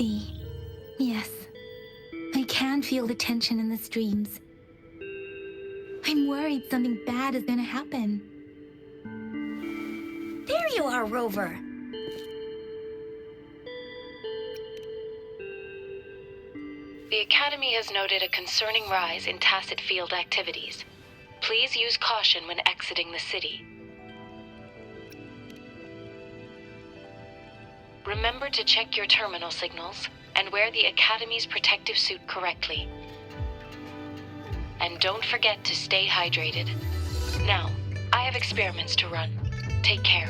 see. Yes. I can feel the tension in the streams. I'm worried something bad is gonna happen. There you are, Rover. The Academy has noted a concerning rise in tacit field activities. Please use caution when exiting the city. Remember to check your terminal signals and wear the Academy's protective suit correctly. And don't forget to stay hydrated. Now, I have experiments to run. Take care.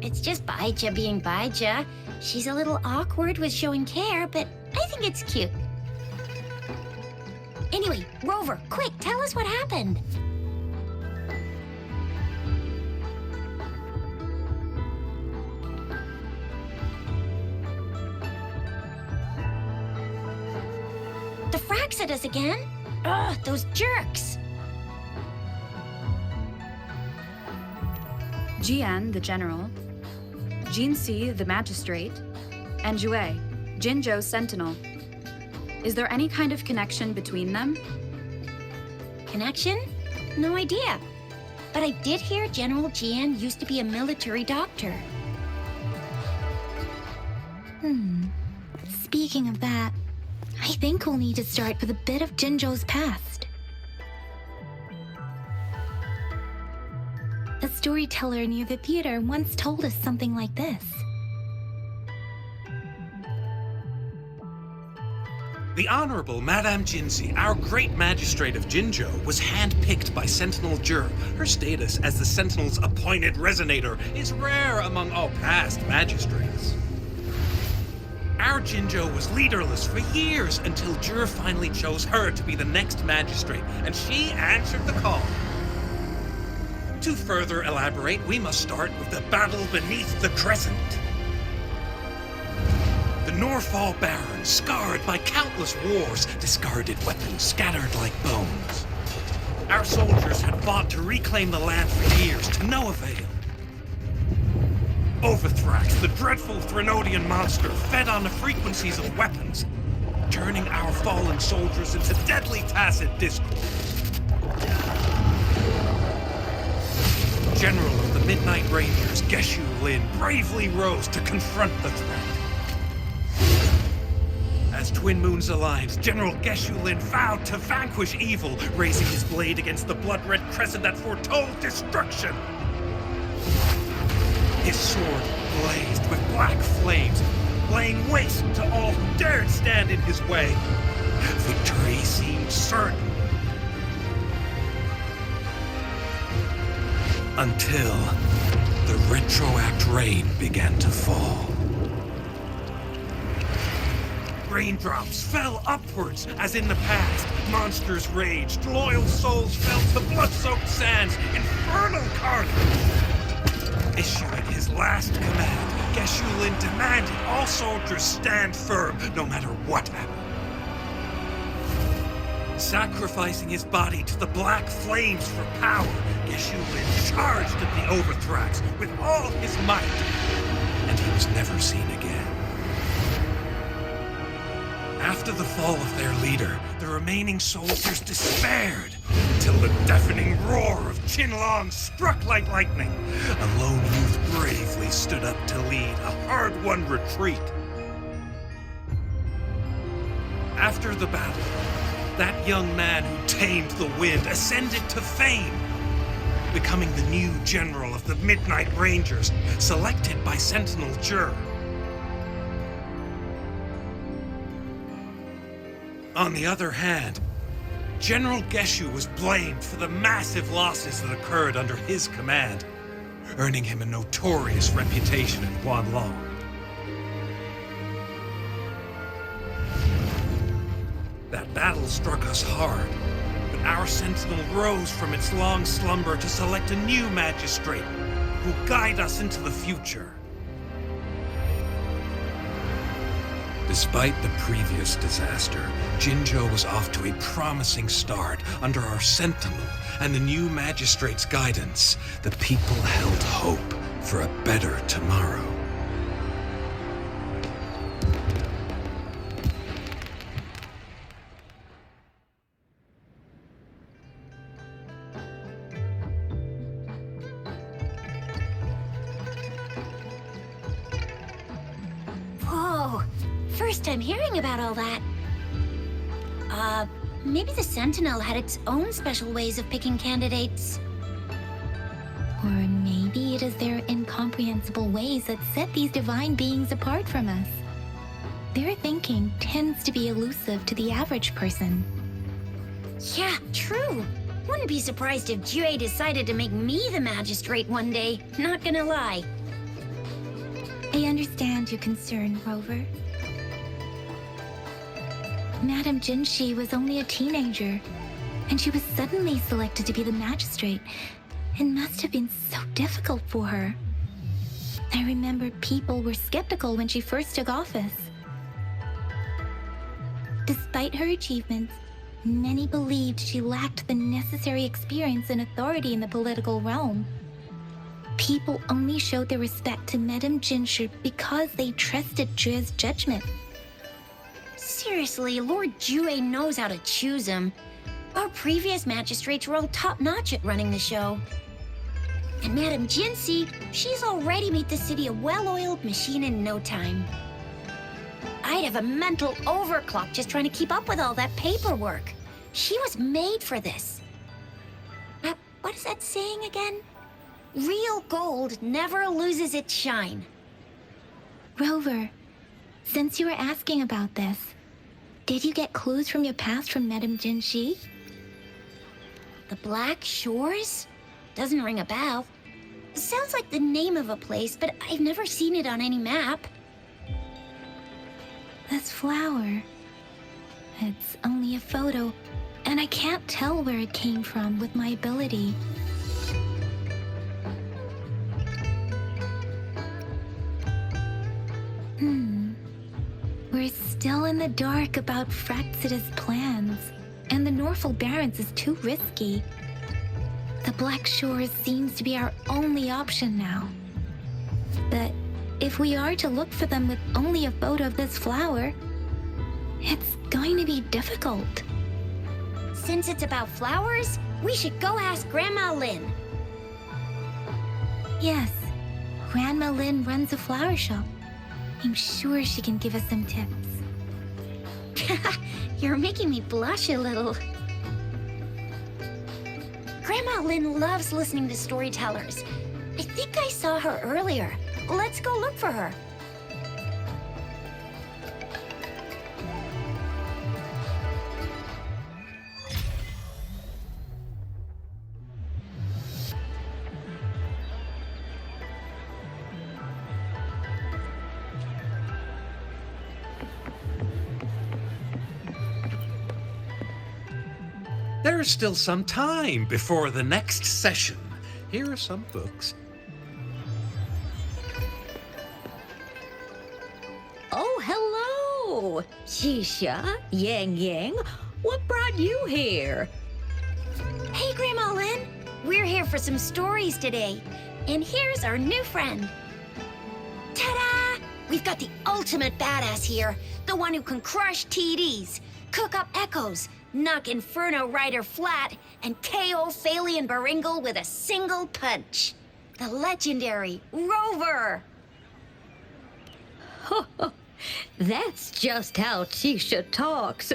It's just Baija being Baija. She's a little awkward with showing care, but I think it's cute. Anyway, Rover, quick, tell us what happened. The frags at us again? Ugh, those jerks. Jian, the general, Jinxi, the magistrate, and Jue, Jinzhou's sentinel. Is there any kind of connection between them? Connection? No idea. But I did hear General Jian used to be a military doctor. Speaking of that, I think we'll need to start with a bit of Jinzhou's past. A storyteller near the theater once told us something like this. The Honorable Madame Jinxi, our great magistrate of Jinzhou, was handpicked by Sentinel Jur. Her status as the Sentinel's appointed resonator is rare among all past magistrates. Our Jinzhou was leaderless for years until Jur finally chose her to be the next magistrate, and she answered the call. To further elaborate, we must start with the battle beneath the Crescent. The Norfall Baron, scarred by countless wars, discarded weapons scattered like bones. Our soldiers had fought to reclaim the land for years, to no avail. Overthrax, the dreadful Threnodian monster, fed on the frequencies of weapons, turning our fallen soldiers into deadly tacit discord. General of the Midnight Rangers, Geshu Lin, bravely rose to confront the threat. As Twin Moons aligned, General Geshu Lin vowed to vanquish evil, raising his blade against the blood-red crescent that foretold destruction. His sword blazed with black flames, laying waste to all who dared stand in his way. Victory seemed certain. Until the retroact rain began to fall. Raindrops fell upwards, as in the past. Monsters raged, loyal souls fell to blood-soaked sands, infernal carnage. Issuing his last command, Geshu Lin demanded all soldiers stand firm, no matter what happened. Sacrificing his body to the black flames for power, Geshu Lin charged at the Overthrax with all his might, and he was never seen again. After the fall of their leader, the remaining soldiers despaired, until the deafening roar of Qinlong struck like lightning. A lone youth bravely stood up to lead a hard-won retreat. After the battle, that young man who tamed the wind ascended to fame, becoming the new general of the Midnight Rangers, selected by Sentinel Jur. On the other hand, General Geshu was blamed for the massive losses that occurred under his command, earning him a notorious reputation in Guanlong. That battle struck us hard, but our sentinel rose from its long slumber to select a new magistrate who will guide us into the future. Despite the previous disaster, Jinzhou was off to a promising start under our sentinel and the new magistrate's guidance. The people held hope for a better tomorrow. Whoa, first time hearing about all that. Maybe the Sentinel had its own special ways of picking candidates. Or maybe it is their incomprehensible ways that set these divine beings apart from us. Their thinking tends to be elusive to the average person. Yeah, true. Wouldn't be surprised if Jue decided to make me the magistrate one day, not gonna lie. I understand your concern, Rover. Madame Jinshi was only a teenager, and she was suddenly selected to be the magistrate. It must have been so difficult for her. I remember people were skeptical when she first took office. Despite her achievements, many believed she lacked the necessary experience and authority in the political realm. People only showed their respect to Madame Jinshi because they trusted Jue's judgment. Seriously, Lord Jue knows how to choose him. Our previous magistrates were all top-notch at running the show. And Madame Jinshi, she's already made the city a well-oiled machine in no time. I'd have a mental overclock just trying to keep up with all that paperwork. She was made for this. What is that saying again? Real gold never loses its shine. Rover, since you were asking about this, did you get clues from your past from Madame Jinshi? The Black Shores? Doesn't ring a bell. Sounds like the name of a place, but I've never seen it on any map. This flower. It's only a photo, and I can't tell where it came from with my ability. We're still in the dark about Fraxida's plans, and the Norfolk Barrens is too risky. The Black Shores seems to be our only option now. But if we are to look for them with only a photo of this flower, it's going to be difficult. Since it's about flowers, we should go ask Grandma Lynn. Yes, Grandma Lynn runs a flower shop. I'm sure she can give us some tips. You're making me blush a little. Grandma Lynn loves listening to storytellers. I think I saw her earlier. Let's go look for her. There's still some time before the next session. Here are some books. Oh, hello! Shisha, Yang Yang, what brought you here? Hey, Grandma Lynn. We're here for some stories today. And here's our new friend. Ta-da! We've got the ultimate badass here. The one who can crush TDs, cook up echoes, knock Inferno Rider flat, and KO Phalian Baringle with a single punch. The legendary Rover! That's just how Shisha talks.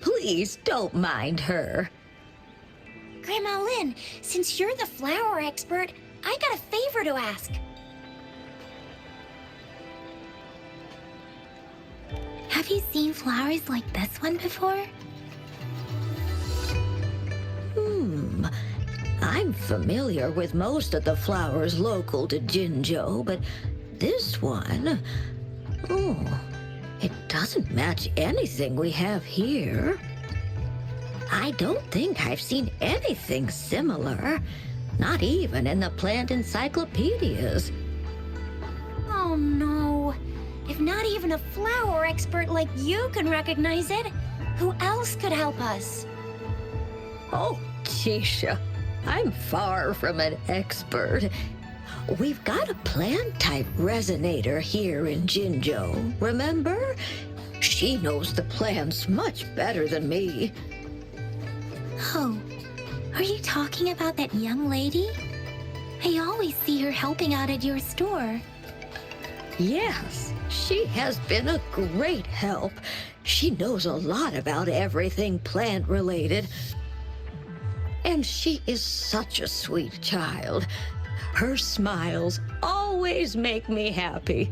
Please don't mind her. Grandma Lynn, since you're the flower expert, I got a favor to ask. Have you seen flowers like this one before? I'm familiar with most of the flowers local to Jinzhou, but this one... Oh, it doesn't match anything we have here. I don't think I've seen anything similar, not even in the plant encyclopedias. Oh no. If not even a flower expert like you can recognize it, who else could help us? Oh, Tisha, I'm far from an expert. we've got a plant-type resonator here in Jinzhou, remember? She knows the plants much better than me. Oh, are you talking about that young lady? I always see her helping out at your store. Yes, she has been a great help. She knows a lot about everything plant-related. And she is such a sweet child. Her smiles always make me happy.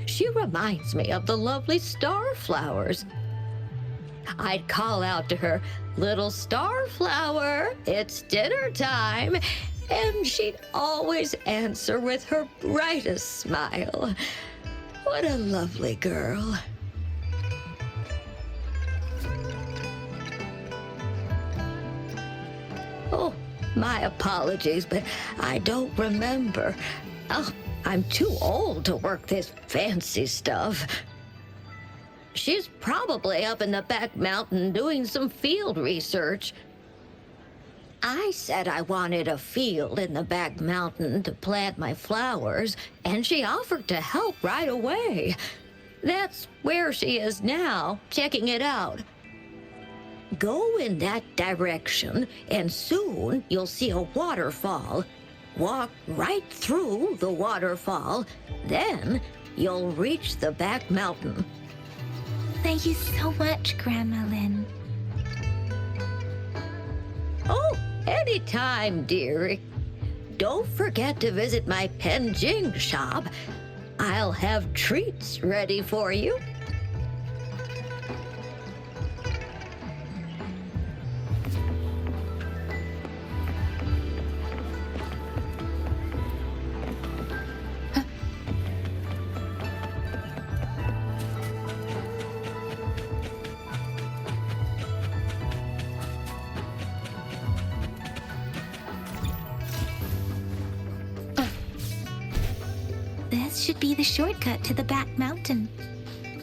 She reminds me of the lovely starflowers. I'd call out to her, "Little starflower, it's dinner time," and she'd always answer with her brightest smile. What a lovely girl. Oh, my apologies, but I don't remember. Oh, I'm too old to work this fancy stuff. She's probably up in the back mountain doing some field research. I said I wanted a field in the back mountain to plant my flowers, and she offered to help right away. That's where she is now, checking it out. Go in that direction, and soon you'll see a waterfall. Walk right through the waterfall, then you'll reach the back mountain. Thank you so much, Grandma Lin. Oh, anytime, dearie. Don't forget to visit my Penjing shop. I'll have treats ready for you. This should be the shortcut to the back mountain.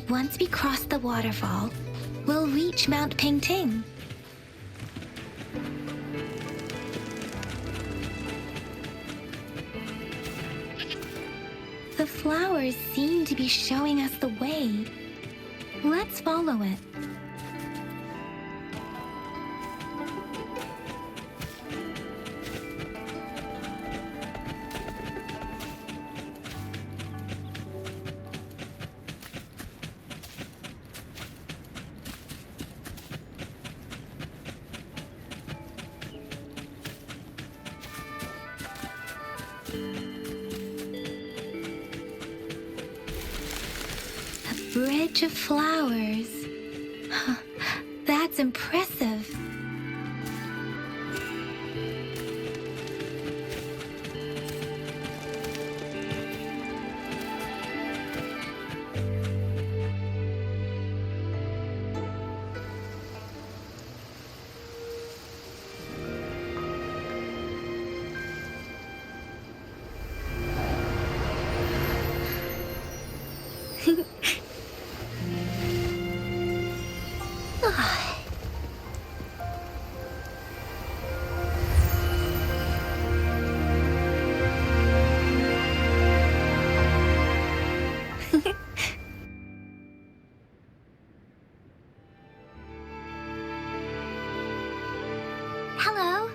Once we cross the waterfall, we'll reach Mount Pingting. The flowers seem to be showing us the way. Let's follow it. A bridge of flowers. That's impressive. Hello?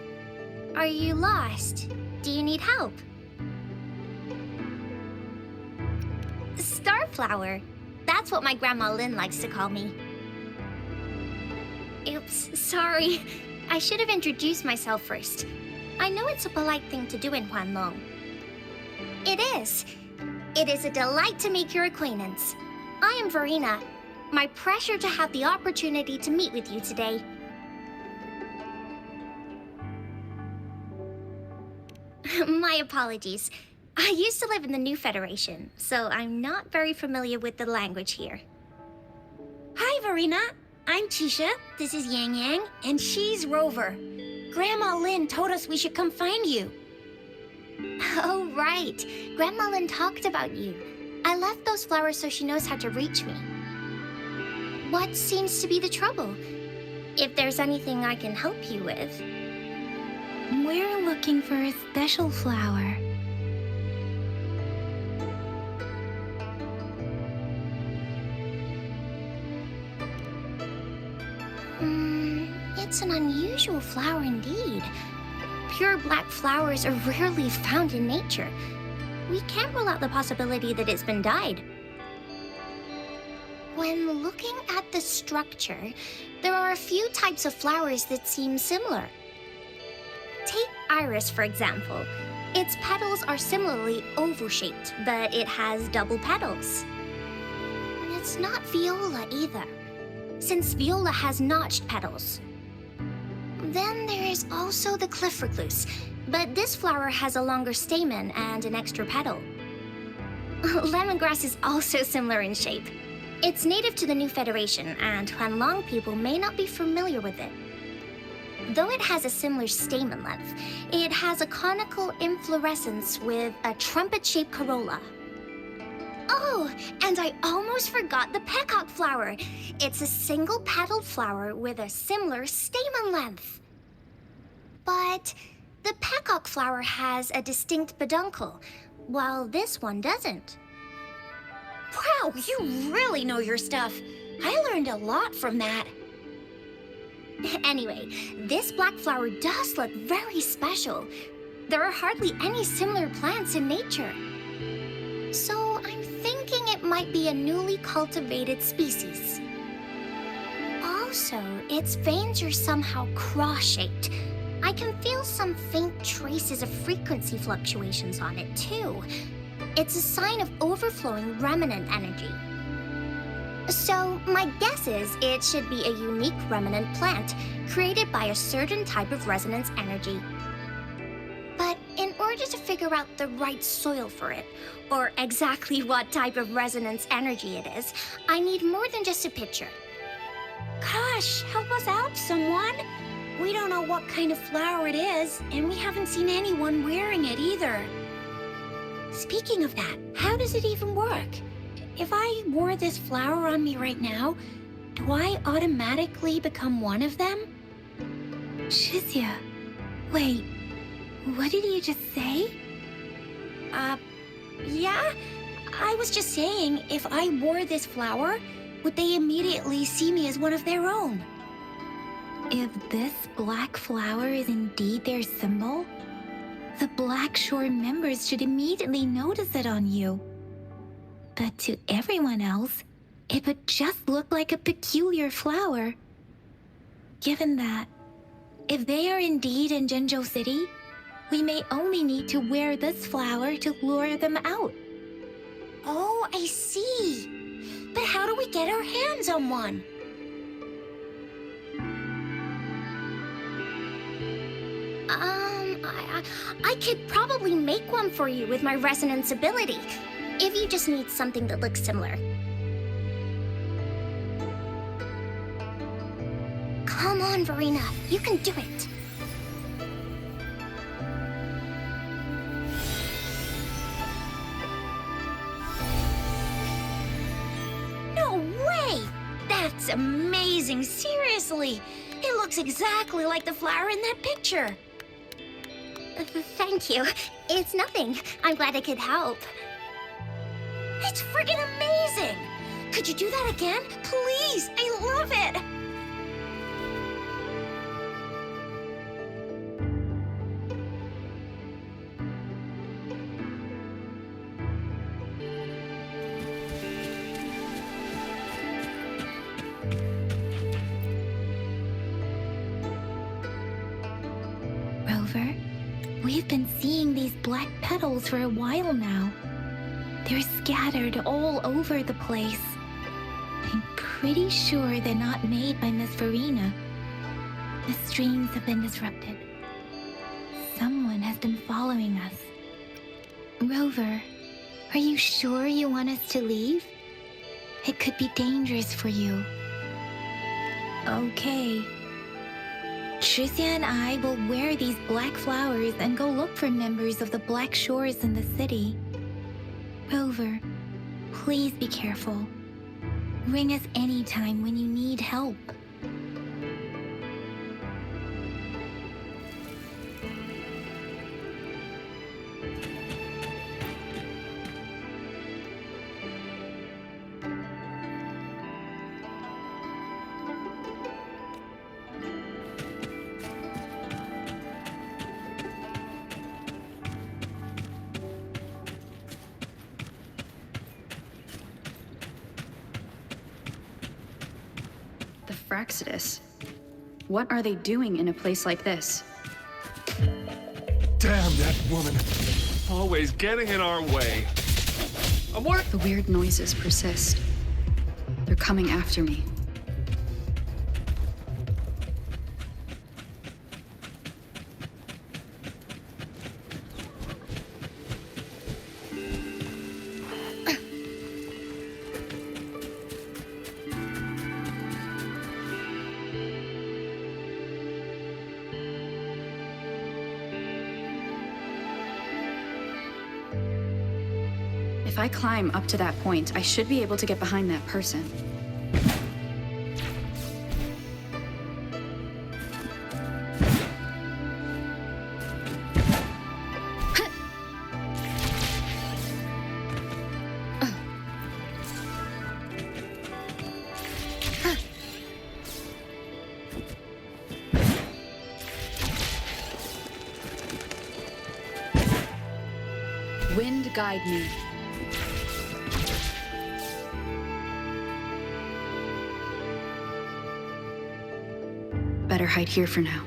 Are you lost? Do you need help? Starflower. That's what my Grandma Lin likes to call me. Oops, sorry. I should have introduced myself first. I know it's a polite thing to do in Huanlong. It is. It is a delight to make your acquaintance. I am Verena. My pleasure to have the opportunity to meet with you today. My apologies. I used to live in the New Federation, so I'm not very familiar with the language here. Hi, Verena. I'm Tisha. This is Yang Yang, and she's Rover. Grandma Lin told us we should come find you. Oh, right. Grandma Lin talked about you. I left those flowers so she knows how to reach me. What seems to be the trouble? If there's anything I can help you with. We're looking for a special flower. It's an unusual flower indeed. Pure black flowers are rarely found in nature. We can't rule out the possibility that it's been dyed. When looking at the structure, there are a few types of flowers that seem similar. Take iris, for example. Its petals are similarly oval-shaped, but it has double petals. It's not viola either, since viola has notched petals. Then there is also the cliff recluse, but this flower has a longer stamen and an extra petal. Lemongrass is also similar in shape. It's native to the New Federation, and Huanlong people may not be familiar with it. Though it has a similar stamen length, it has a conical inflorescence with a trumpet-shaped corolla. Oh, and I almost forgot the peacock flower. It's a single-petaled flower with a similar stamen length. But the peacock flower has a distinct peduncle, while this one doesn't. Wow, you really know your stuff. I learned a lot from that. Anyway, this black flower does look very special. There are hardly any similar plants in nature. So I'm thinking it might be a newly cultivated species. Also, its veins are somehow cross-shaped. I can feel some faint traces of frequency fluctuations on it, too. It's a sign of overflowing remnant energy. So, my guess is it should be a unique remnant plant created by a certain type of resonance energy. But in order to figure out the right soil for it, or exactly what type of resonance energy it is, I need more than just a picture. Gosh, help us out, someone. We don't know what kind of flower it is, and we haven't seen anyone wearing it either. Speaking of that, how does it even work? If I wore this flower on me right now, do I automatically become one of them? Shizia, wait, what did you just say? Yeah? I was just saying, if I wore this flower, would they immediately see me as one of their own? If this black flower is indeed their symbol, the Black Shore members should immediately notice it on you. But to everyone else, it would just look like a peculiar flower. Given that, if they are indeed in Jinzhou City, we may only need to wear this flower to lure them out. Oh, I see. But how do we get our hands on one? I could probably make one for you with my resonance ability, if you just need something that looks similar. Come on, Verena, you can do it. No way! That's amazing, seriously! It looks exactly like the flower in that picture. Thank you. It's nothing. I'm glad I could help. It's friggin' amazing! Could you do that again? Please! I love it! Rover, we've been seeing these black petals for a while now. They're scattered all over the place. I'm pretty sure they're not made by Miss Verena. The streams have been disrupted. Someone has been following us. Rover, are you sure you want us to leave? It could be dangerous for you. Okay. Tricia and I will wear these black flowers and go look for members of the Black Shores in the city. Rover, please be careful. Ring us anytime when you need help. Fraxidus. What are they doing in a place like this? Damn that woman. Always getting in our way. The weird noises persist. They're coming after me. If I climb up to that point, I should be able to get behind that person. Wind guide me. Better hide here for now.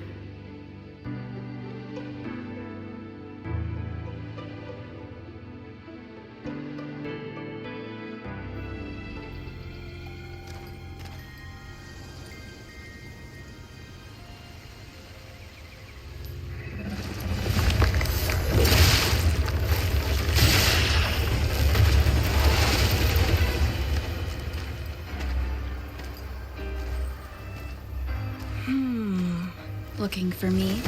Looking for me?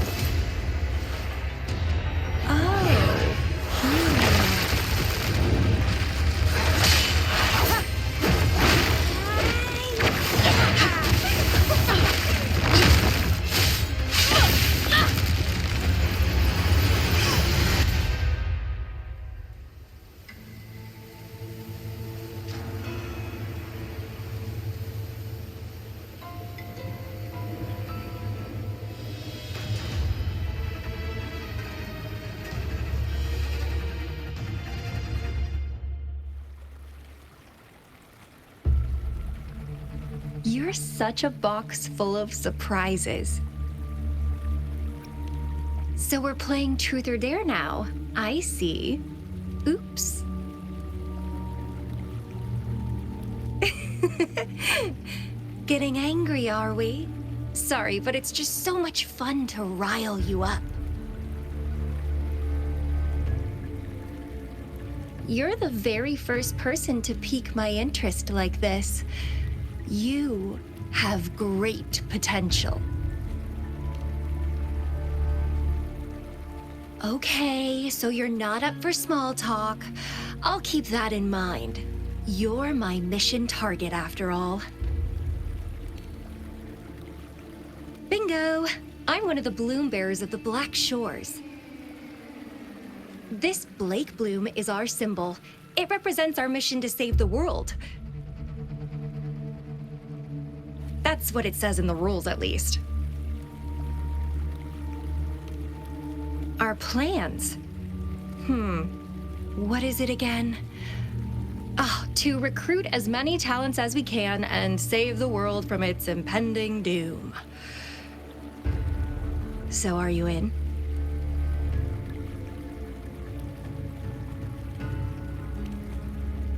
You're such a box full of surprises. So we're playing Truth or Dare now. I see. Oops. Getting angry, are we? Sorry, but it's just so much fun to rile you up. You're the very first person to pique my interest like this. You have great potential. Okay, so you're not up for small talk. I'll keep that in mind. You're my mission target, after all. Bingo! I'm one of the bloom bearers of the Black Shores. This Blake bloom is our symbol. It represents our mission to save the world. That's what it says in the rules, at least. Our plans? What is it again? To recruit as many talents as we can and save the world from its impending doom. So are you in?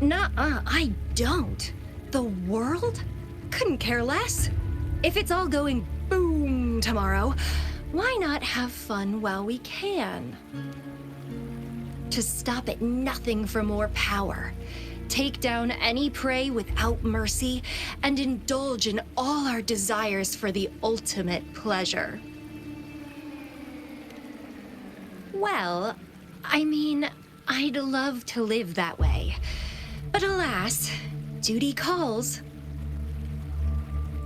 Nuh-uh, I don't. The world? Couldn't care less. If it's all going boom tomorrow, why not have fun while we can? To stop at nothing for more power, take down any prey without mercy, and indulge in all our desires for the ultimate pleasure. Well, I mean, I'd love to live that way. But alas, duty calls.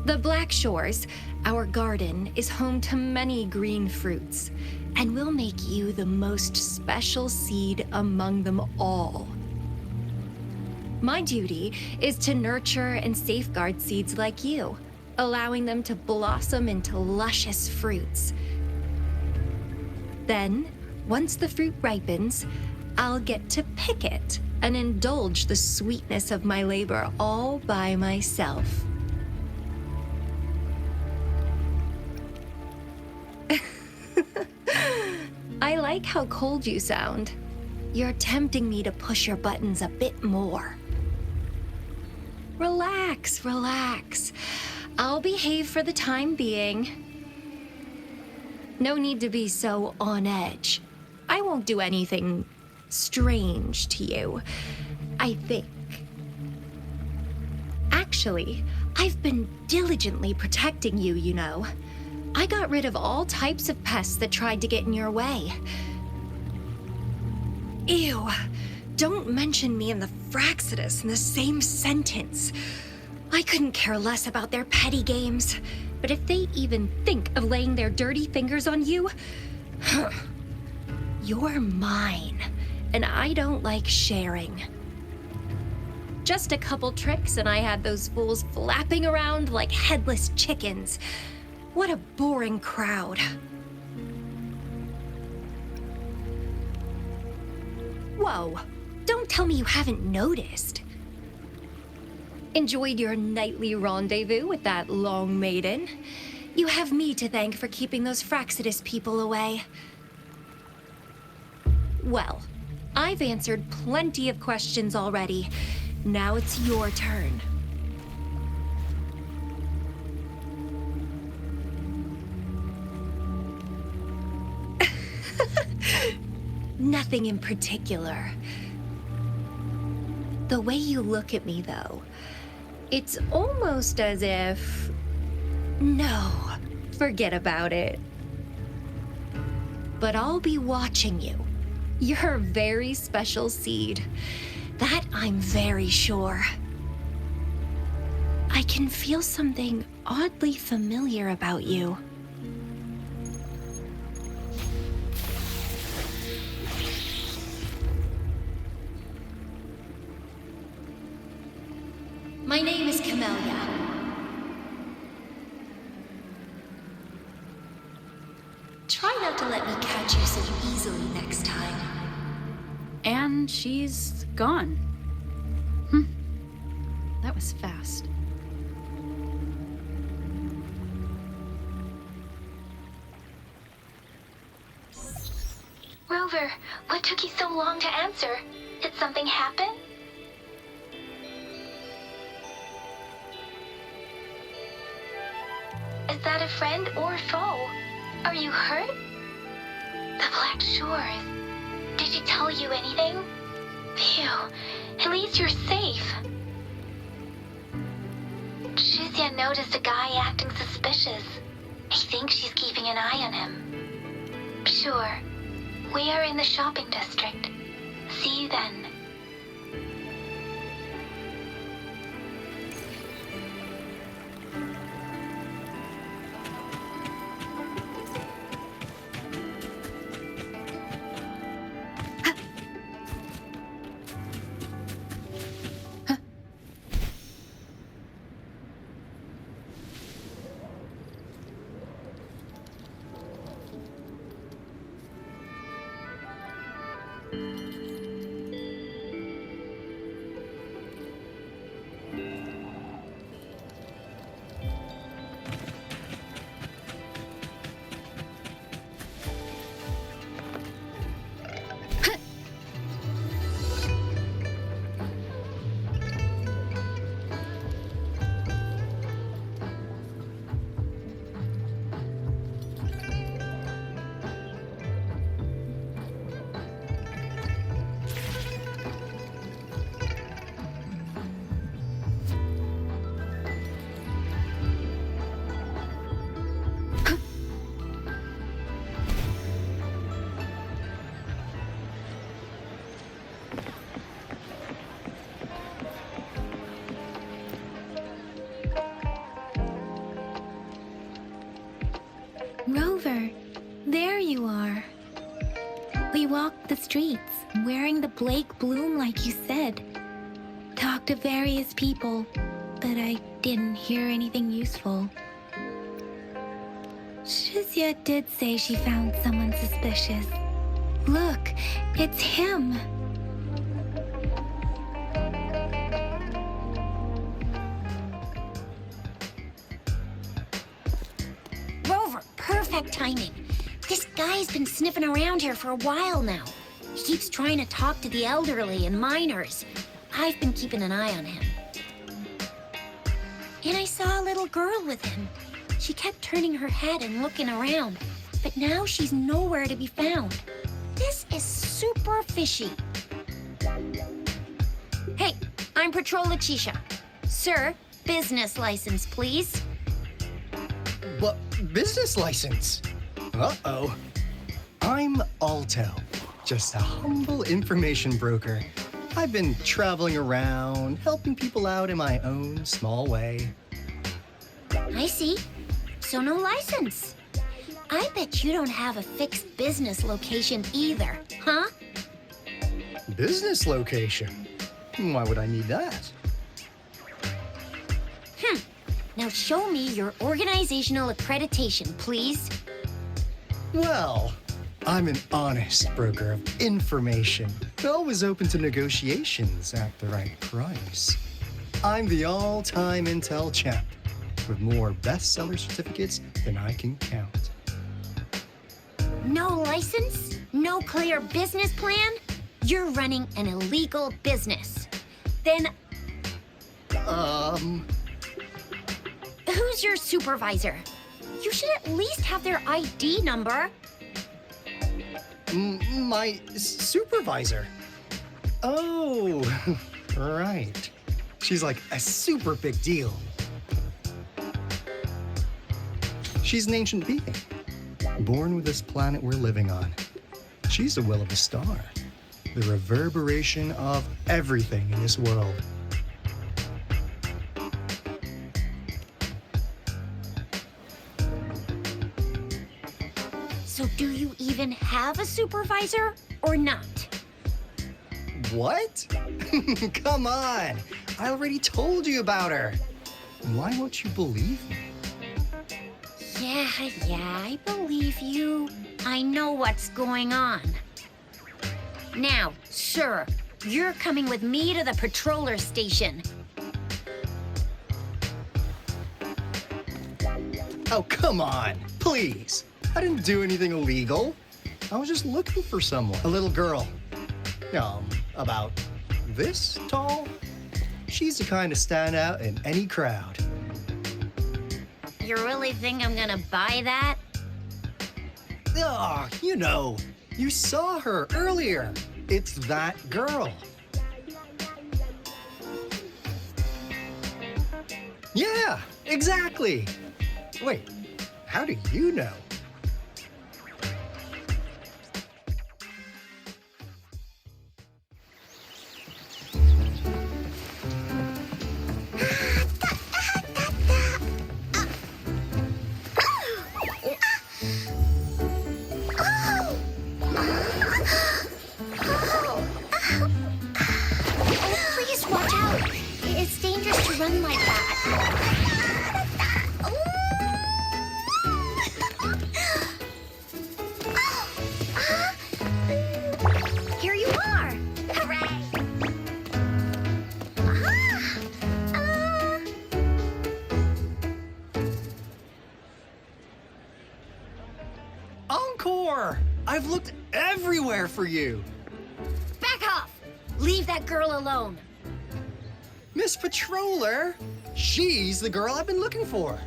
The Black Shores, our garden, is home to many green fruits, and we'll make you the most special seed among them all. My duty is to nurture and safeguard seeds like you, allowing them to blossom into luscious fruits. Then, once the fruit ripens, I'll get to pick it and indulge the sweetness of my labor all by myself. I like how cold you sound. You're tempting me to push your buttons a bit more. Relax, relax. I'll behave for the time being. No need to be so on edge. I won't do anything strange to you, I think. Actually, I've been diligently protecting you, you know. I got rid of all types of pests that tried to get in your way. Ew, don't mention me and the Fraxidus in the same sentence. I couldn't care less about their petty games, but if they even think of laying their dirty fingers on you, you're mine, and I don't like sharing. Just a couple tricks and I had those fools flapping around like headless chickens. What a boring crowd. Whoa, don't tell me you haven't noticed. Enjoyed your nightly rendezvous with that long maiden? You have me to thank for keeping those Fraxidus people away. Well, I've answered plenty of questions already. Now it's your turn. Nothing in particular. The way you look at me, though, it's almost as if... No, forget about it. But I'll be watching you. You're a very special seed. That I'm very sure. I can feel something oddly familiar about you. My name is Camellia. Try not to let me catch you so easily next time. And she's gone. That was fast. Rover, what took you so long to answer? Did something happen? Is that a friend or a foe? Are you hurt? The Black Shores. Did she tell you anything? Phew, at least you're safe. Shuzia noticed a guy acting suspicious. I think she's keeping an eye on him. Sure, we are in the shopping district. See you then. Rover, there you are. We walked the streets, wearing the Blake bloom like you said. Talked to various people, but I didn't hear anything useful. Shuzia did say she found someone suspicious. Look, it's him. perfect timing. This guy's been sniffing around here for a while now. He keeps trying to talk to the elderly and minors. I've been keeping an eye on him. And I saw a little girl with him. She kept turning her head and looking around, but now she's nowhere to be found. This is super fishy. Hey, I'm Patrol Letitia. Sir, business license, please. But business license? Uh-oh. I'm Alto, just a humble information broker. I've been traveling around, helping people out in my own small way. I see. So no license. I bet you don't have a fixed business location either, huh? Business location? Why would I need that? Now show me your organizational accreditation, please. Well, I'm an honest broker of information, always open to negotiations at the right price. I'm the all-time intel champ, with more bestseller certificates than I can count. No license? No clear business plan? You're running an illegal business. Then who's your supervisor? You should at least have their ID number. My supervisor? Oh, right. She's like a super big deal. She's an ancient being, born with this planet we're living on. She's the will of a star, the reverberation of everything in this world. So do you even have a supervisor or not? What? Come on! I already told you about her. Why won't you believe me? Yeah, I believe you. I know what's going on. Now, sir, you're coming with me to the patroller station. Oh, come on, please. I didn't do anything illegal. I was just looking for someone. A little girl. About this tall. She's the kind to stand out in any crowd. You really think I'm gonna buy that? Ah, you saw her earlier. It's that girl. Yeah, exactly. Wait, how do you know? Please watch out. It's dangerous to run like that. Here you are. Hooray. Encore! I've looked everywhere for you. Back off. Leave that girl alone. Miss Patroller, she's the girl I've been looking for.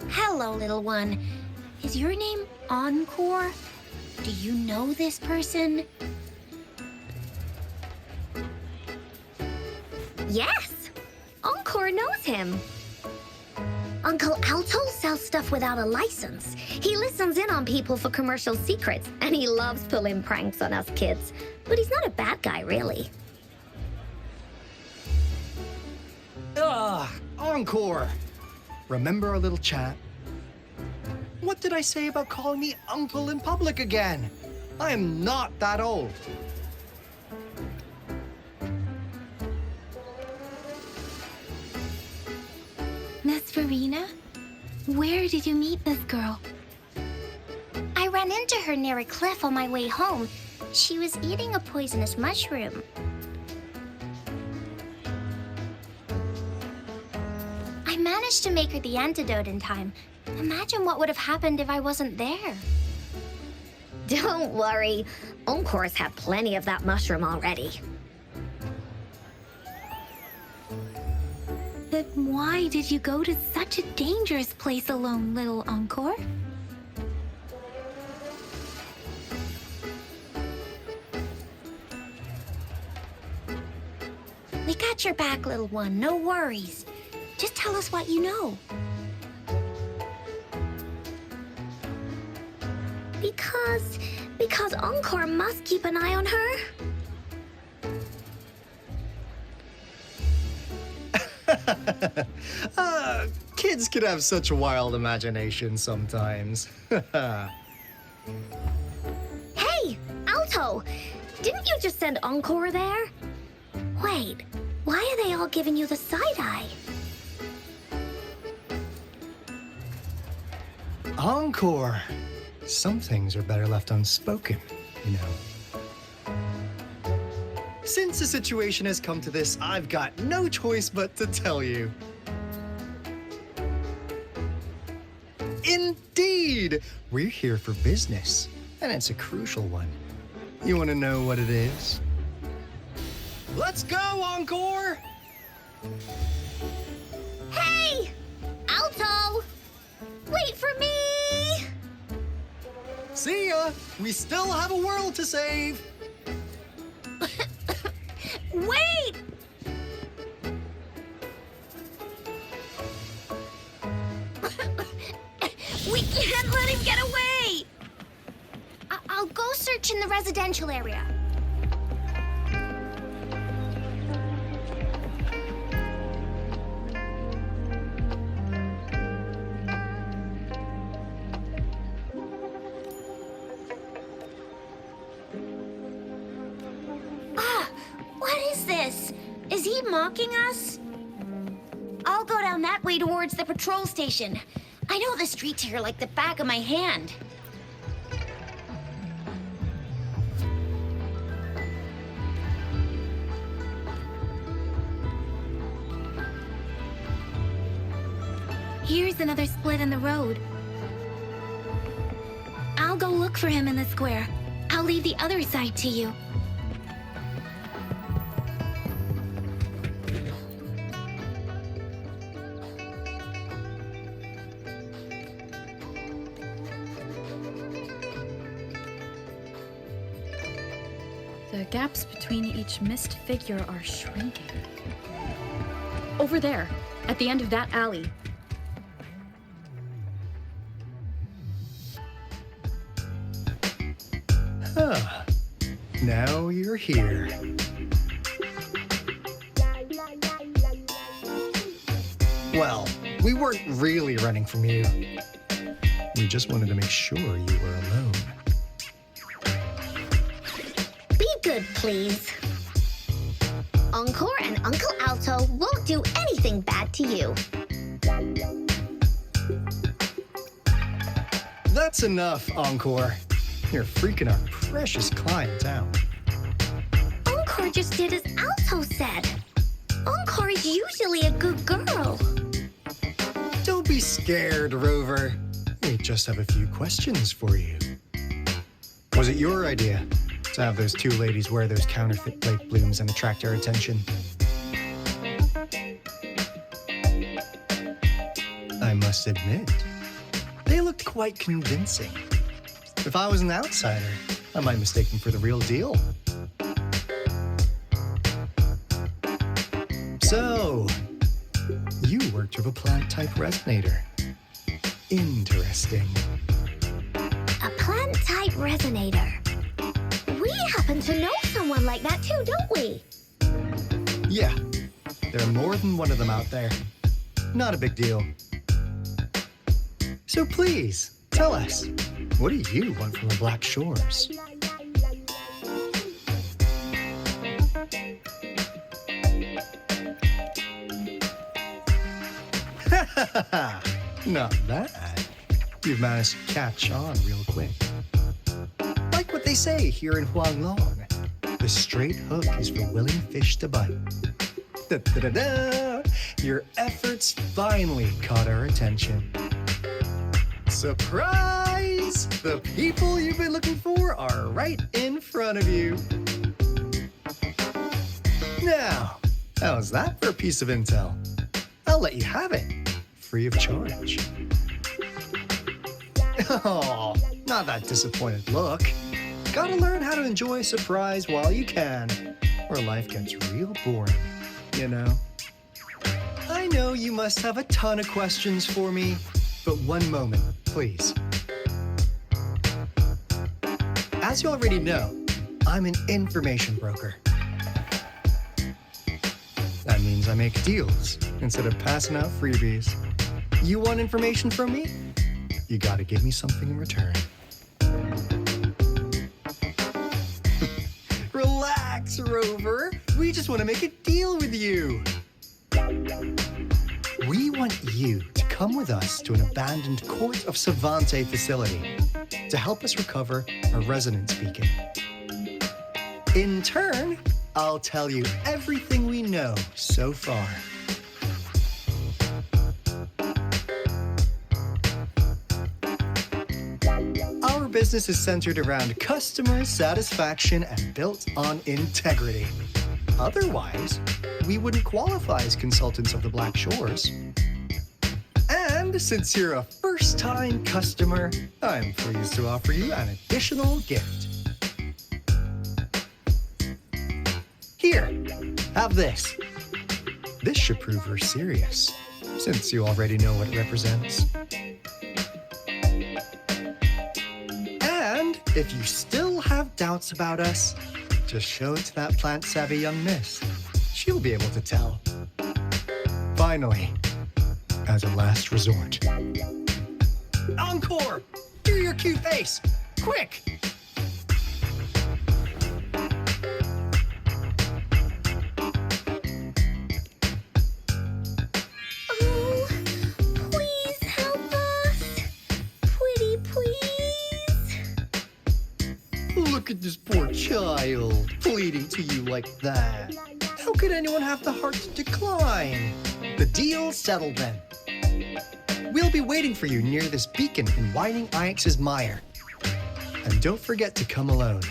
Hello, little one. Is your name Encore? Do you know this person? Yes, Encore knows him. Uncle Alto sells stuff without a license. He listens in on people for commercial secrets, and he loves pulling pranks on us kids. But he's not a bad guy, really. Encore! Remember our little chat? What did I say about calling me uncle in public again? I am not that old. Miss Verena, where did you meet this girl? I ran into her near a cliff on my way home. She was eating a poisonous mushroom. I managed to make her the antidote in time, Imagine what would have happened if I wasn't there. Don't worry. Encore's had plenty of that mushroom already. But why did you go to such a dangerous place alone, little Encore? We got your back, little one. No worries. Just tell us what you know. Because Encore must keep an eye on her. Kids can have such a wild imagination sometimes. Hey, Alto! Didn't you just send Encore there? Wait, why are they all giving you the side-eye? Encore! Some things are better left unspoken, you know. Since the situation has come to this, I've got no choice but to tell you. Indeed! We're here for business, and it's a crucial one. You want to know what it is? Let's go, Encore! Hey! Alto! Wait for me! See ya! We still have a world to save! Wait! We can't let him get away! I'll go search in the residential area. What is this? Is he mocking us? I'll go down that way towards the patrol station. I know the streets here like the back of my hand. Here's another split in the road. I'll go look for him in the square. I'll leave the other side to you. The gaps between each missed figure are shrinking. Over there, at the end of that alley. Huh. Now you're here. Well, we weren't really running from you. We just wanted to make sure you were alone. Be good, please. Encore and Uncle Alto won't do anything bad to you. That's enough, Encore. You're freaking our precious client out. Encore just did as Alto said. Encore is usually a good girl. Don't be scared, Rover. We just have a few questions for you. Was it your idea to have those two ladies wear those counterfeit lake blooms and attract our attention? I must admit, they looked quite convincing. If I was an outsider, I might mistake them for the real deal. So, you worked with a plant-type resonator. Interesting. A plant-type resonator. We happen to know someone like that too, don't we? Yeah, there are more than one of them out there. Not a big deal. So please, tell us, what do you want from the Black Shores? Not bad. You've managed to catch on real quick. Like what they say here in Huanglong, the straight hook is for willing fish to bite. Da-da-da-da! Your efforts finally caught our attention. Surprise! The people you've been looking for are right in front of you. Now, how's that for a piece of intel? I'll let you have it, free of charge. Oh, not that disappointed look. Gotta learn how to enjoy a surprise while you can, or life gets real boring, you know? I know you must have a ton of questions for me, but one moment, please. As you already know, I'm an information broker. That means I make deals instead of passing out freebies. You want information from me? You gotta give me something in return. Relax, Rover. We just want to make a deal with you. We want you to come with us to an abandoned Court of Savante facility to help us recover a resonance beacon. In turn, I'll tell you everything we know so far. Our business is centered around customer satisfaction and built on integrity. Otherwise, we wouldn't qualify as consultants of the Black Shores. And since you're a first-time customer, I'm pleased to offer you an additional gift. Here, have this. This should prove we're serious, since you already know what it represents. And if you still have doubts about us, just show it to that plant-savvy young miss. She'll be able to tell. Finally, as a last resort. Encore! Do your cute face! Quick! Oh, please help us. Pretty please. Look at this poor child, pleading to you like that. How could anyone have the heart to decline? The deal's settled then. We'll be waiting for you near this beacon in Whining Ix's mire. And don't forget to come alone,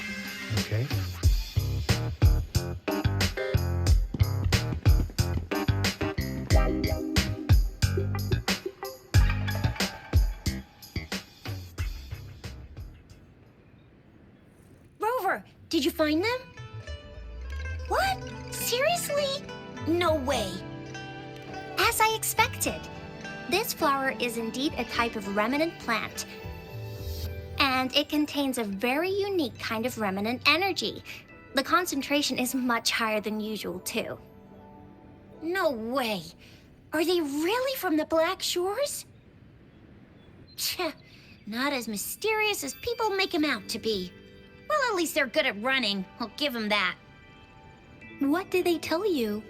okay? Rover, did you find them? What? Seriously? No way. As I expected, this flower is indeed a type of remnant plant. And it contains a very unique kind of remnant energy. The concentration is much higher than usual, too. No way. Are they really from the Black Shores? Tch, not as mysterious as people make them out to be. Well, at least they're good at running. I'll give them that. What did they tell you?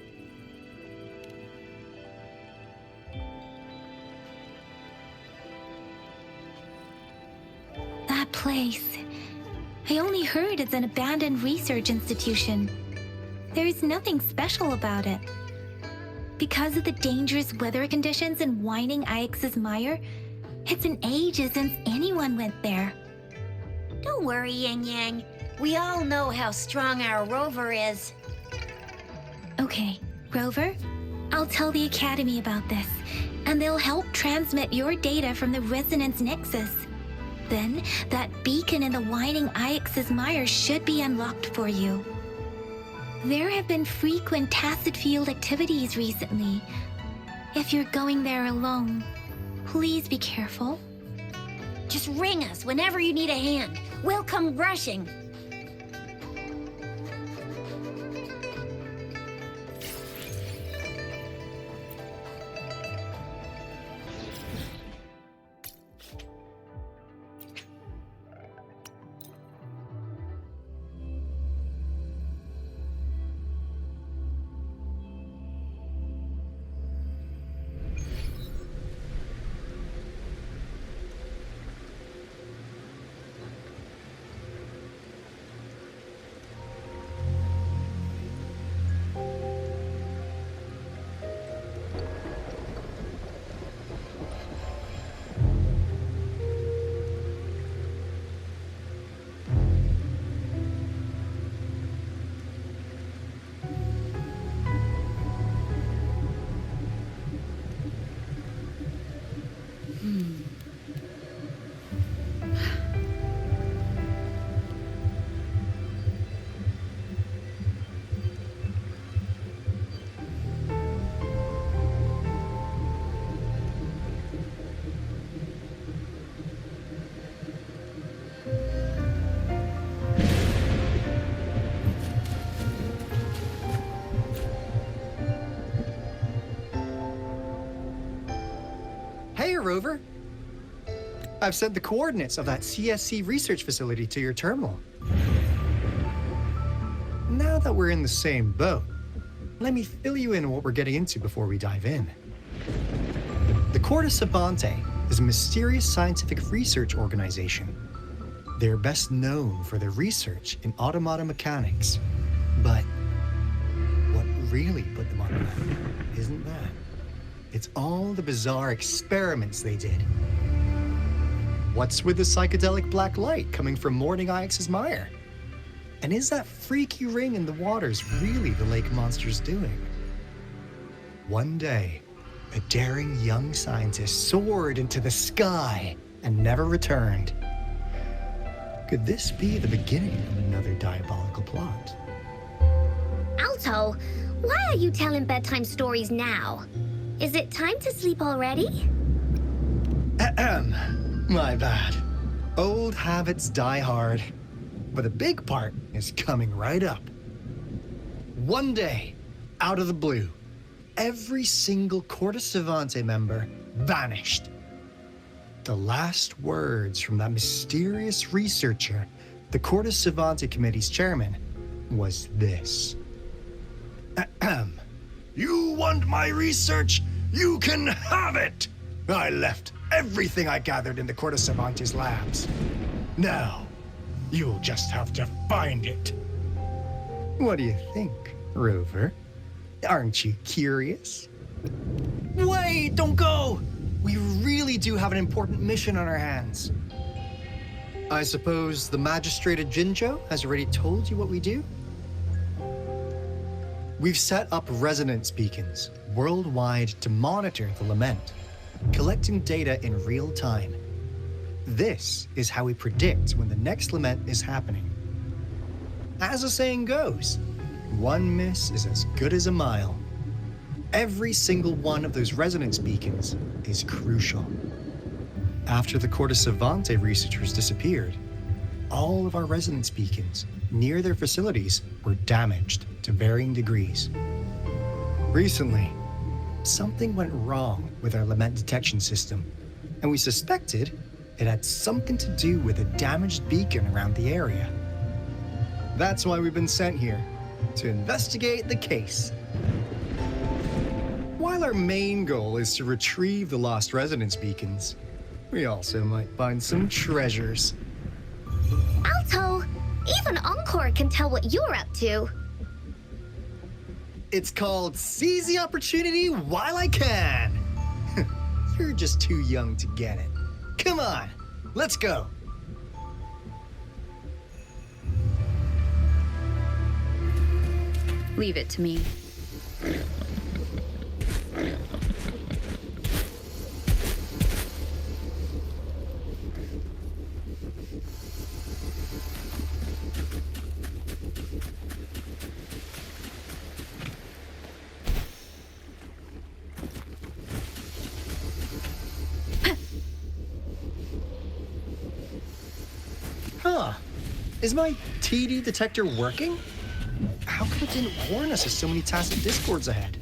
That place. I only heard it's an abandoned research institution. There's nothing special about it. Because of the dangerous weather conditions in Whining Ix's mire, it's been ages since anyone went there. Don't worry, Yang Yang. We all know how strong our Rover is. Okay, Rover, I'll tell the Academy about this, and they'll help transmit your data from the Resonance Nexus. Then, that beacon in the Whining Ix's mire should be unlocked for you. There have been frequent tacit field activities recently. If you're going there alone, please be careful. Just ring us whenever you need a hand. We'll come rushing. I've sent the coordinates of that CSC research facility to your terminal. Now that we're in the same boat, let me fill you in on what we're getting into before we dive in. The Corte Savante is a mysterious scientific research organization. They're best known for their research in automata mechanics. But what really put them on the map isn't that. It's all the bizarre experiments they did. What's with the psychedelic black light coming from Morning Ix's mire? And is that freaky ring in the waters really the lake monster's doing? One day, a daring young scientist soared into the sky and never returned. Could this be the beginning of another diabolical plot? Alto, why are you telling bedtime stories now? Is it time to sleep already? My bad. Old habits die hard. But a big part is coming right up. One day, out of the blue, every single Corte Savante member vanished. The last words from that mysterious researcher, the Corte Savante Committee's chairman, was this. You want my research? You can have it! I left everything I gathered in the Corte Savante's labs. Now, you'll just have to find it. What do you think, Rover? Aren't you curious? Wait, don't go! We really do have an important mission on our hands. I suppose the magistrate at Jinzhou has already told you what we do? We've set up resonance beacons worldwide to monitor the lament, collecting data in real time. This is how we predict when the next lament is happening. As the saying goes, one miss is as good as a mile. Every single one of those resonance beacons is crucial. After the Corte Savante researchers disappeared, all of our resonance beacons near their facilities were damaged to varying degrees. Recently, something went wrong with our lament detection system, and we suspected it had something to do with a damaged beacon around the area. That's why we've been sent here, to investigate the case. While our main goal is to retrieve the lost resonance beacons, we also might find some treasures. Alto, even Encore can tell what you're up to. It's called Seize the Opportunity While I Can. You're just too young to get it. Come on, let's go. Leave it to me. Huh. Is my TD detector working? How come it didn't warn us of so many tacit discords ahead?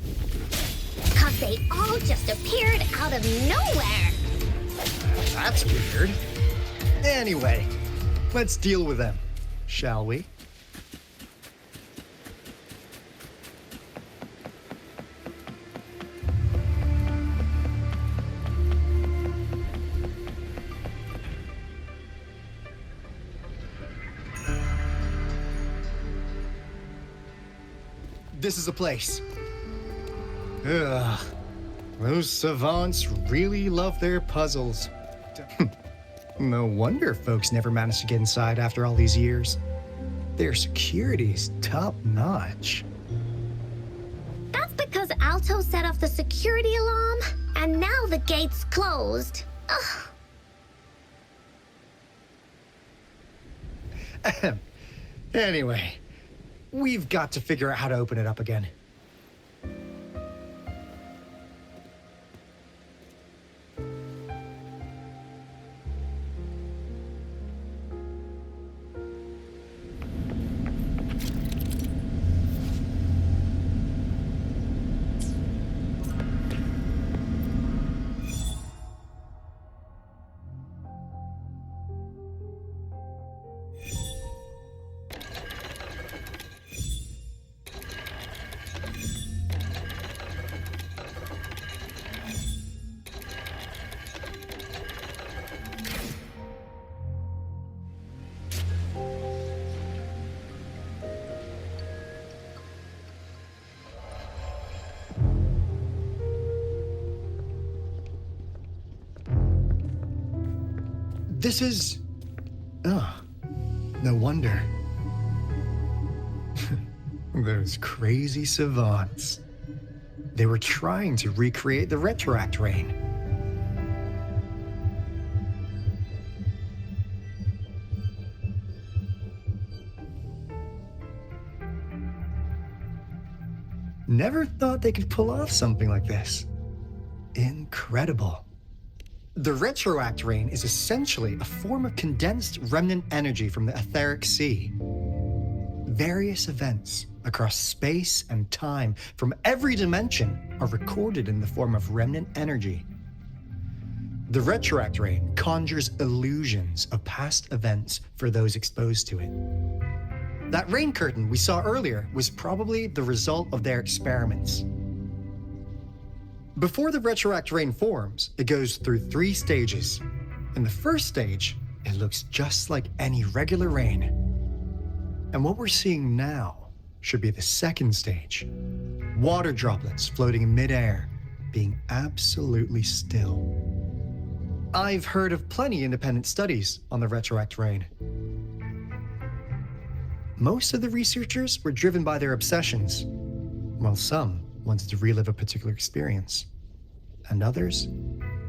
'Cause they all just appeared out of nowhere. That's weird. Anyway, let's deal with them, shall we? This is a place. Ugh. Those savants really love their puzzles. No wonder folks never managed to get inside after all these years. Their security's top-notch. That's because Alto set off the security alarm, and now the gate's closed. Ugh. Anyway, we've got to figure out how to open it up again. This is... Oh, no wonder. Those crazy savants. They were trying to recreate the retroact rain. Never thought they could pull off something like this. Incredible. The retroact rain is essentially a form of condensed remnant energy from the etheric sea. Various events across space and time from every dimension are recorded in the form of remnant energy. The retroact rain conjures illusions of past events for those exposed to it. That rain curtain we saw earlier was probably the result of their experiments. Before the retroact rain forms, it goes through 3 stages. In the first stage, it looks just like any regular rain. And what we're seeing now should be the second stage. Water droplets floating in midair, being absolutely still. I've heard of plenty independent studies on the retroact rain. Most of the researchers were driven by their obsessions, while some wanted to relive a particular experience, and others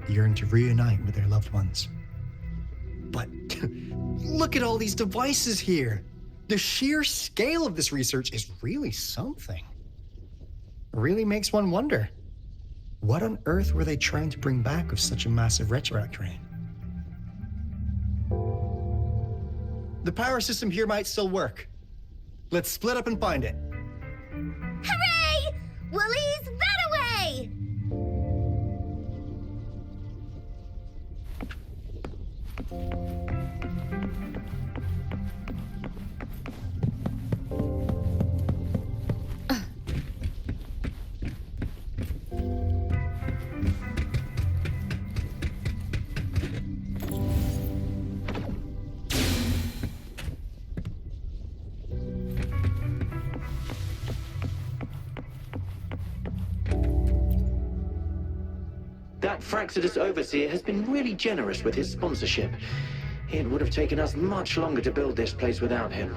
yearned to reunite with their loved ones. But look at all these devices here. The sheer scale of this research is really something. It really makes one wonder, what on earth were they trying to bring back with such a massive retroact rain? The power system here might still work. Let's split up and find it. Hooray! Willie's that away! That Fraxidus Overseer has been really generous with his sponsorship. It would have taken us much longer to build this place without him.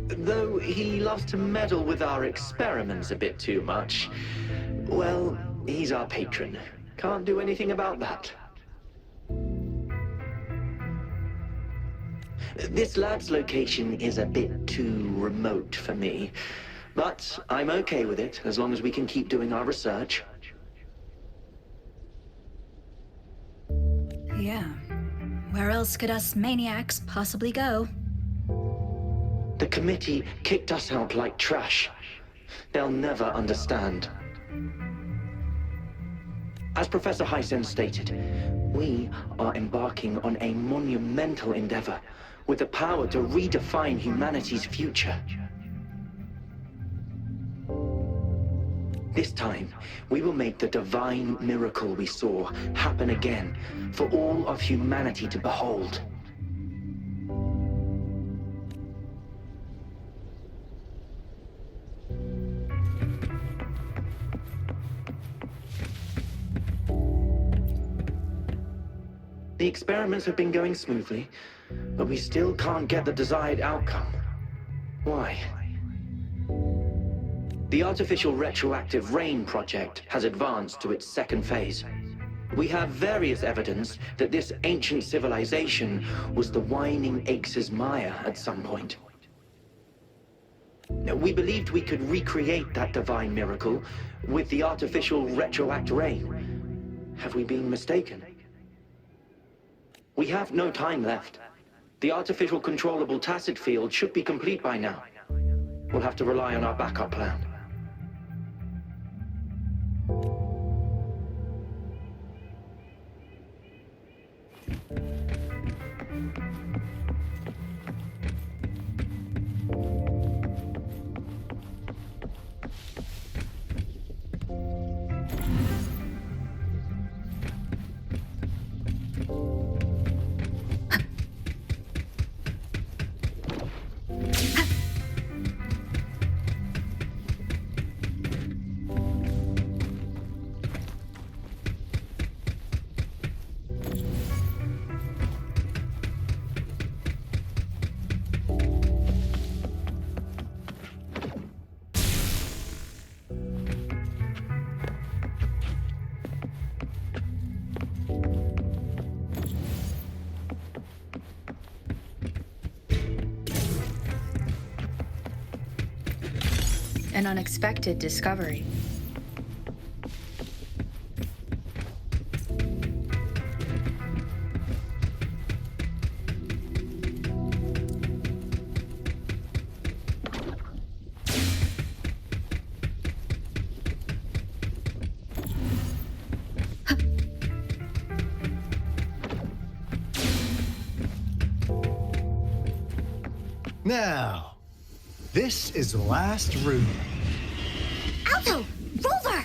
Though he loves to meddle with our experiments a bit too much. Well, he's our patron. Can't do anything about that. This lab's location is a bit too remote for me. But I'm okay with it, as long as we can keep doing our research. Yeah. Where else could us maniacs possibly go? The committee kicked us out like trash. They'll never understand. As Professor Hysen stated, we are embarking on a monumental endeavor with the power to redefine humanity's future. This time, we will make the divine miracle we saw happen again for all of humanity to behold. The experiments have been going smoothly, but we still can't get the desired outcome. Why? The artificial retroactive rain project has advanced to its second phase. We have various evidence that this ancient civilization was the Whining Aches' Maya at some point. We believed we could recreate that divine miracle with the artificial retroact rain. Have we been mistaken? We have no time left. The artificial controllable tacit field should be complete by now. We'll have to rely on our backup plan. An unexpected discovery. Now, this is the last room. Alto! Rover!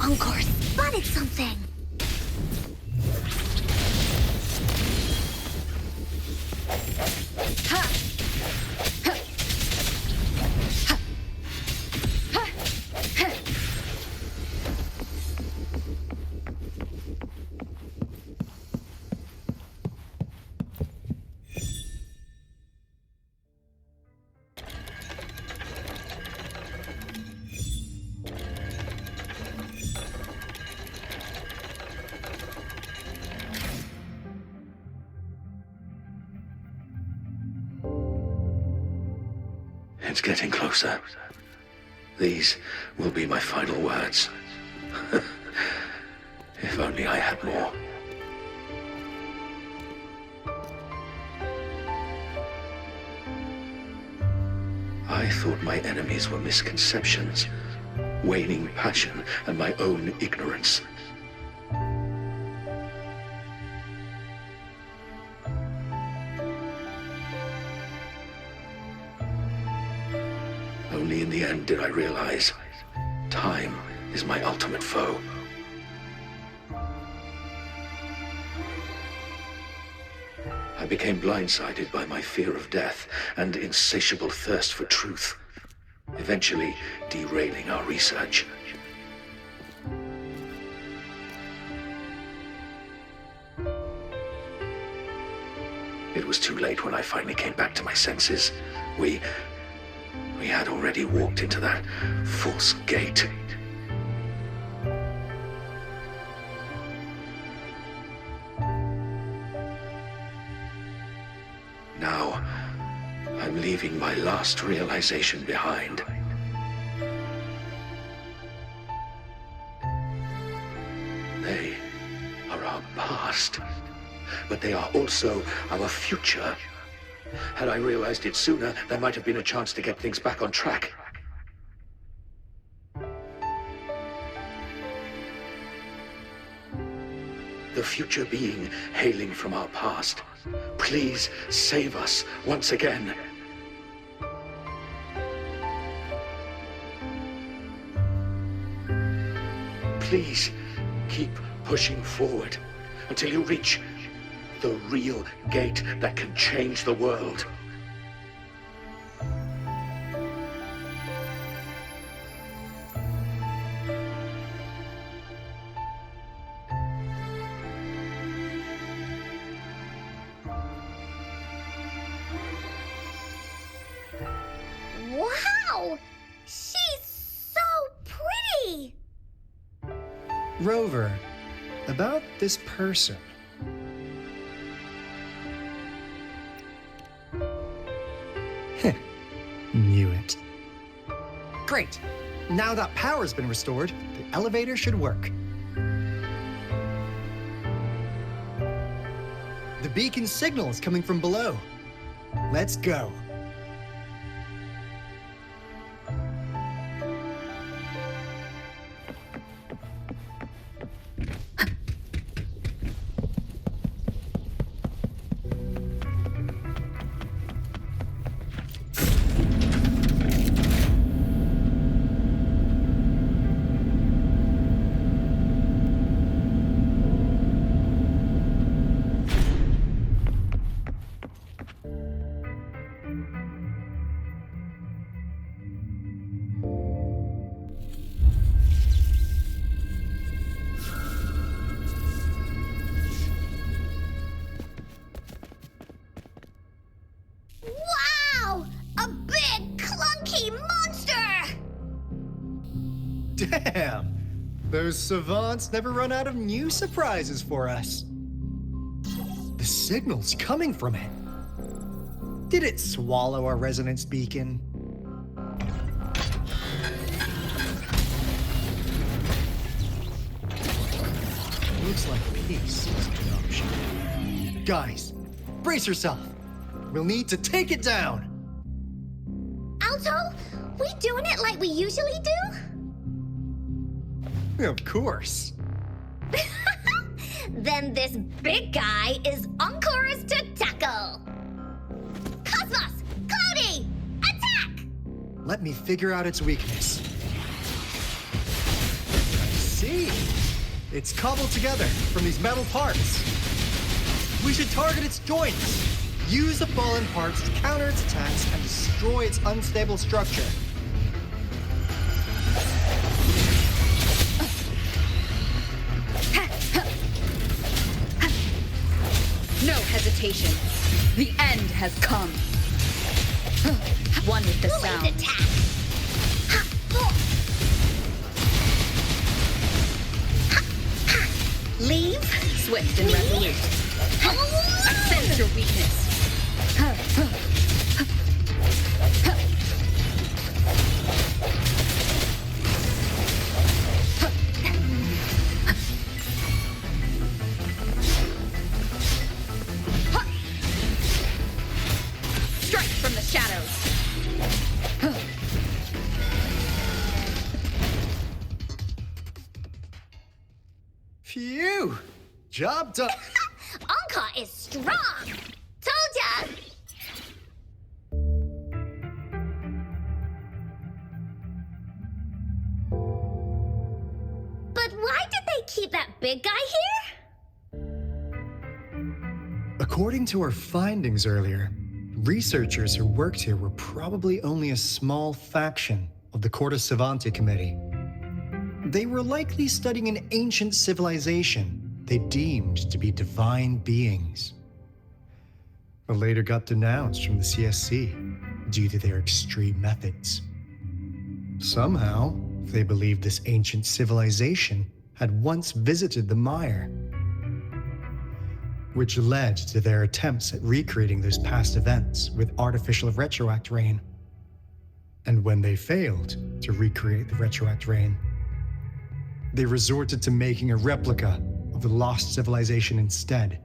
Encore spotted something! It's getting closer. These will be my final words. If only I had more. I thought my enemies were misconceptions, waning passion, and my own ignorance. Only in the end did I realize time is my ultimate foe. I became blindsided by my fear of death and insatiable thirst for truth, eventually derailing our research. It was too late when I finally came back to my senses. We had already walked into that false gate. Now, I'm leaving my last realization behind. They are our past, but they are also our future. Had I realized it sooner, there might have been a chance to get things back on track. The future being hailing from our past. Please save us once again. Please keep pushing forward until you reach the real gate that can change the world. Wow! She's so pretty! Rover, about this person. Knew it. Great. Now that power's been restored, the elevator should work. The beacon signal is coming from below. Let's go. Wow! A big, clunky monster! Damn! Those savants never run out of new surprises for us. The signal's coming from it. Did it swallow our resonance beacon? Looks like peace is an option. Guys, brace yourself. We'll need to take it down. Alto, we doing it like we usually do? Of course. Then this big guy is Encore's to tackle. Cosmos, Cloudy, attack! Let me figure out its weakness. I see. It's cobbled together from these metal parts. We should target its joints. Use the fallen parts to counter its attacks and destroy its unstable structure. No hesitation. The end has come. One with the sound. Attack! Leave? Swift and resolute. I sense your weakness. Strike from the shadows. Phew! Job done. Encore is strong! Told ya! But why did they keep that big guy here? According to our findings earlier, researchers who worked here were probably only a small faction of the Corte Savante Committee. They were likely studying an ancient civilization they deemed to be divine beings, but later got denounced from the CSC due to their extreme methods. Somehow, they believed this ancient civilization had once visited the mire, which led to their attempts at recreating those past events with artificial retroact rain. And when they failed to recreate the retroact rain, they resorted to making a replica of the lost civilization instead.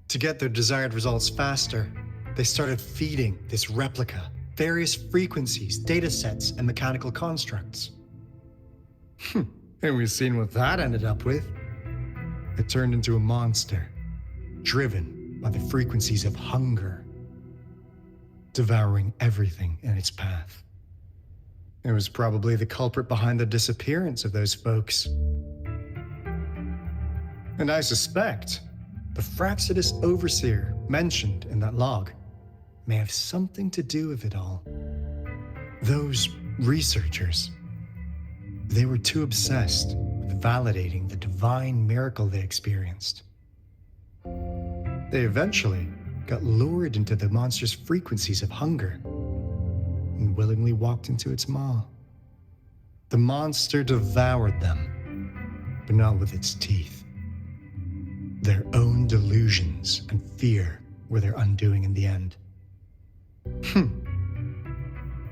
To get their desired results faster, they started feeding this replica various frequencies, data sets, and mechanical constructs. And we've seen what that ended up with. It turned into a monster, driven by the frequencies of hunger, devouring everything in its path. It was probably the culprit behind the disappearance of those folks. And I suspect the Fraxidus Overseer mentioned in that log may have something to do with it all. Those researchers, they were too obsessed with validating the divine miracle they experienced. They eventually got lured into the monster's frequencies of hunger and willingly walked into its maw. The monster devoured them, but not with its teeth. Their own delusions and fear were their undoing in the end.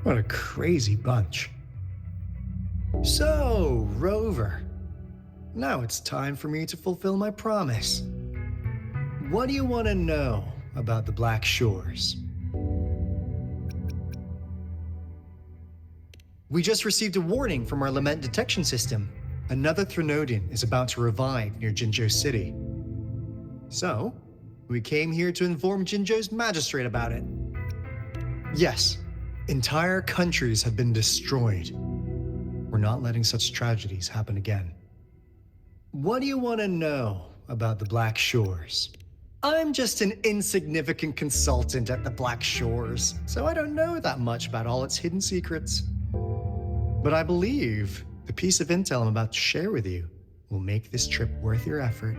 What a crazy bunch. So, Rover, now it's time for me to fulfill my promise. What do you want to know about the Black Shores? We just received a warning from our lament detection system. Another Threnodian is about to revive near Jinzhou City. So, we came here to inform Jinzhou's magistrate about it. Yes, entire countries have been destroyed. We're not letting such tragedies happen again. What do you want to know about the Black Shores? I'm just an insignificant consultant at the Black Shores, so I don't know that much about all its hidden secrets. But I believe the piece of intel I'm about to share with you will make this trip worth your effort.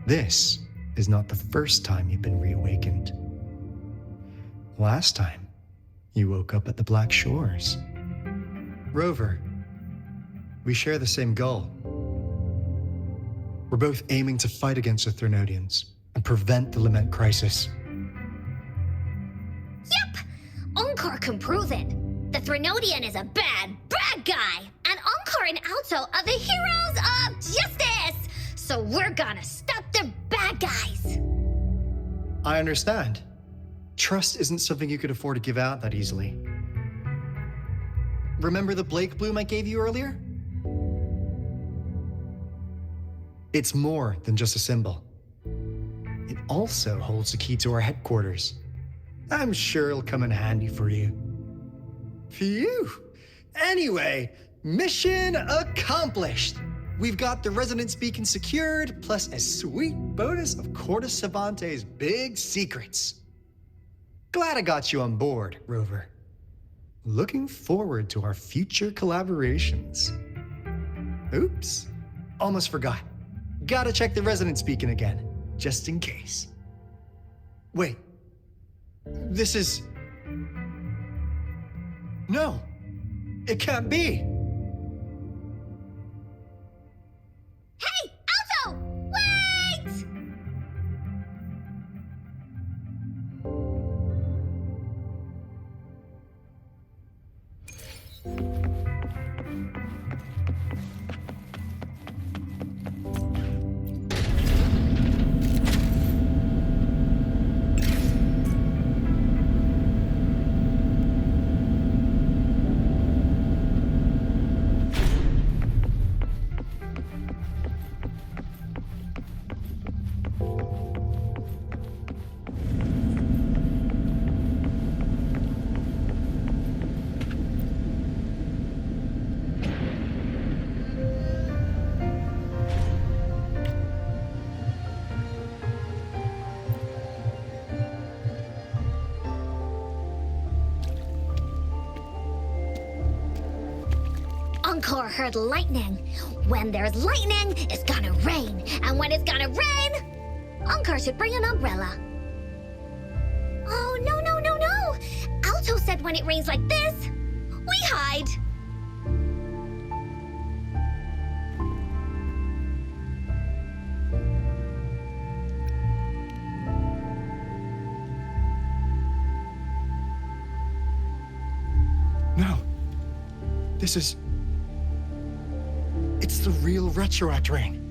This is not the first time you've been reawakened. Last time, you woke up at the Black Shores. Rover, we share the same goal. We're both aiming to fight against the Threnodians and prevent the Lament crisis. Yep! Encore can prove it. The Threnodian is a bad, bad guy. And Encore and Alto are the heroes of justice! So we're gonna stop the bad guys. I understand. Trust isn't something you could afford to give out that easily. Remember the Blake bloom I gave you earlier? It's more than just a symbol. It also holds the key to our headquarters. I'm sure it'll come in handy for you. Phew! Anyway, mission accomplished! We've got the resonance beacon secured, plus a sweet bonus of Corte Savante's big secrets. Glad I got you on board, Rover. Looking forward to our future collaborations. Oops, almost forgot. Gotta check the resonance beacon again, just in case. Wait, this is... No, it can't be. Hey, Alto! Wait! Encore heard lightning. When there's lightning, it's gonna rain. And when it's gonna rain, Encore should bring an umbrella. Oh, no, no, no, no! Alto said when it rains like this, we hide. No, this is... It's the real Retroact ring.